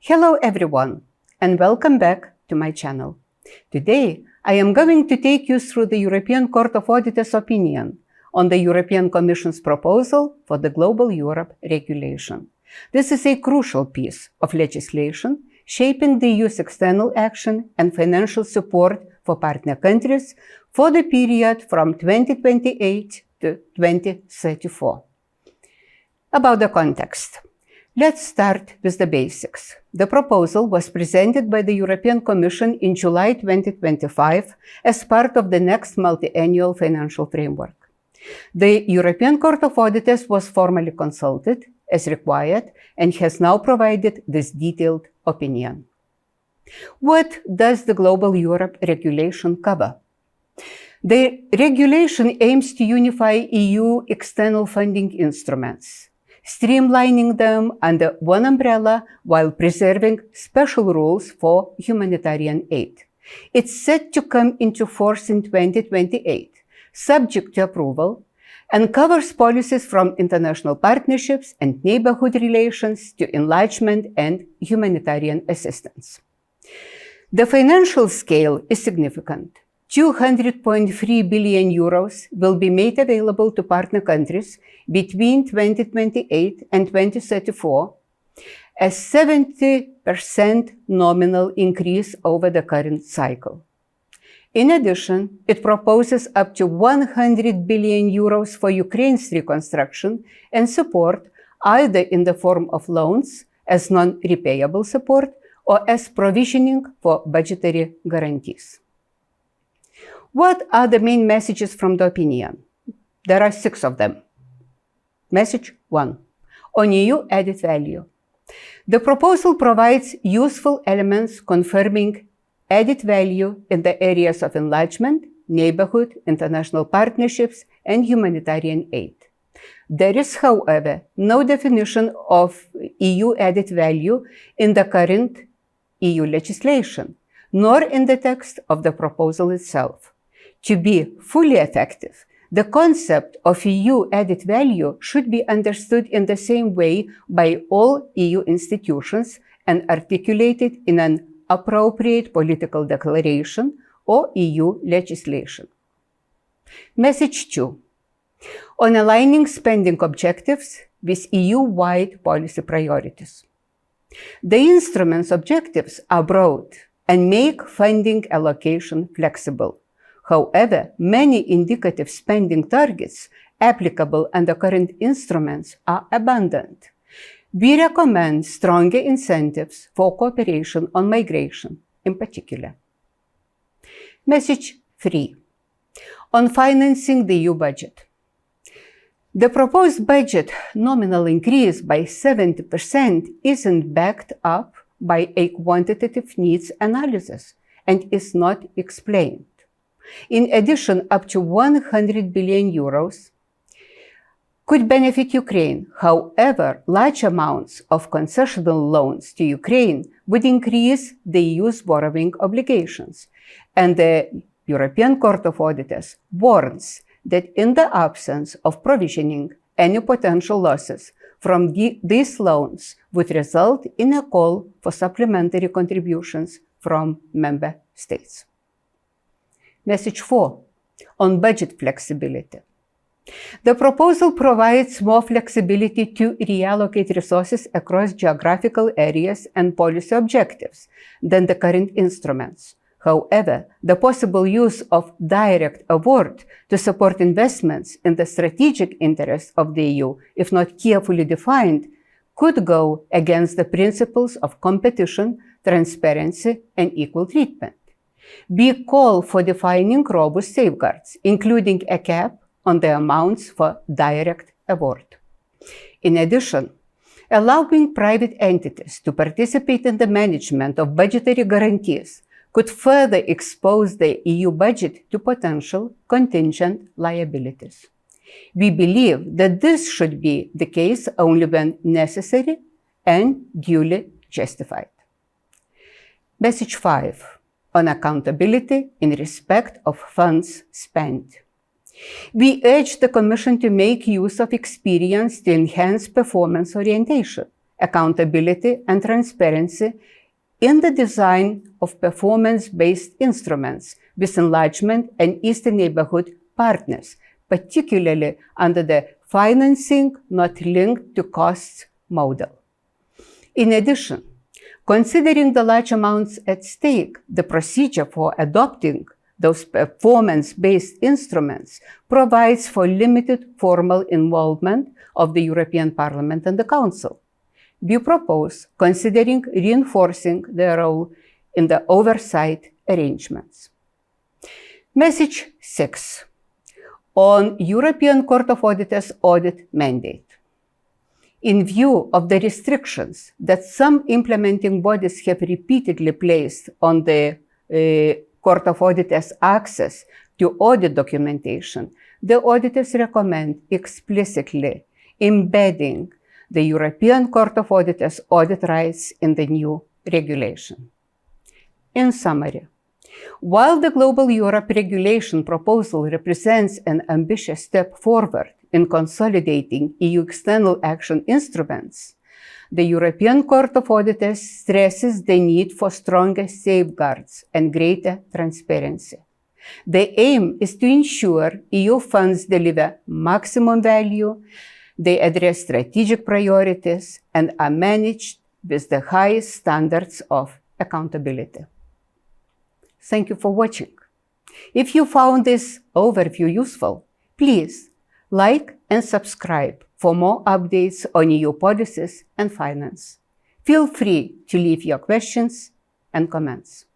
Hello everyone, and welcome back to my channel. Today, I am going to take you through the European Court of Auditors' opinion on the European Commission's proposal for the Global Europe regulation. This is a crucial piece of legislation shaping the EU's external action and financial support for partner countries for the period from 2028 to 2034. About the context. Let's start with the basics. The proposal was presented by the European Commission in July 2025 as part of the next multi-annual financial framework. The European Court of Auditors was formally consulted as required and has now provided this detailed opinion. What does the Global Europe regulation cover? The regulation aims to unify EU external funding instruments, streamlining them under one umbrella while preserving special rules for humanitarian aid. It's set to come into force in 2028, subject to approval, and covers policies from international partnerships and neighborhood relations to enlargement and humanitarian assistance. The financial scale is significant. 200.3 billion euros will be made available to partner countries between 2028 and 2034, a 70% nominal increase over the current cycle. In addition, it proposes up to 100 billion euros for Ukraine's reconstruction and support, either in the form of loans as non-repayable support or as provisioning for budgetary guarantees. What are the main messages from the opinion? There are 6 of them. Message 1. On EU added value. The proposal provides useful elements confirming added value in the areas of enlargement, neighborhood, international partnerships, and humanitarian aid. There is, however, no definition of EU added value in the current EU legislation, nor in the text of the proposal itself. To be fully effective, the concept of EU added value should be understood in the same way by all EU institutions and articulated in an appropriate political declaration or EU legislation. Message 2. On aligning spending objectives with EU-wide policy priorities. The instrument's objectives are broad and make funding allocation flexible. However, many indicative spending targets applicable under current instruments are abandoned. We recommend stronger incentives for cooperation on migration, in particular. Message 3. On financing the EU budget. The proposed budget nominal increase by 70% isn't backed up by a quantitative needs analysis and is not explained. In addition, up to 100 billion euros could benefit Ukraine. However, large amounts of concessional loans to Ukraine would increase the EU's borrowing obligations. And the European Court of Auditors warns that in the absence of provisioning, any potential losses from these loans would result in a call for supplementary contributions from member states. Message 4. On budget flexibility. The proposal provides more flexibility to reallocate resources across geographical areas and policy objectives than the current instruments. However, the possible use of direct award to support investments in the strategic interests of the EU, if not carefully defined, could go against the principles of competition, transparency, and equal treatment. We call for defining robust safeguards, including a cap on the amounts for direct award. In addition, allowing private entities to participate in the management of budgetary guarantees could further expose the EU budget to potential contingent liabilities. We believe that this should be the case only when necessary and duly justified. Message 5. On accountability in respect of funds spent. We urge the Commission to make use of experience to enhance performance orientation accountability and transparency in the design of performance-based instruments with enlargement and Eastern Neighborhood partners, particularly under the financing not linked to costs model. In addition, considering the large amounts at stake, the procedure for adopting those performance-based instruments provides for limited formal involvement of the European Parliament and the Council. We propose considering reinforcing their role in the oversight arrangements. Message 6. On European Court of Auditors audit mandate. In view of the restrictions that some implementing bodies have repeatedly placed on the Court of Auditors' access to audit documentation, the auditors recommend explicitly embedding the European Court of Auditors' audit rights in the new regulation. In summary, while the Global Europe regulation proposal represents an ambitious step forward in consolidating EU external action instruments, the European Court of Auditors stresses the need for stronger safeguards and greater transparency. The aim is to ensure EU funds deliver maximum value, they address strategic priorities, and are managed with the highest standards of accountability. Thank you for watching. If you found this overview useful, please like and subscribe for more updates on EU policies and finance. Feel free to leave your questions and comments.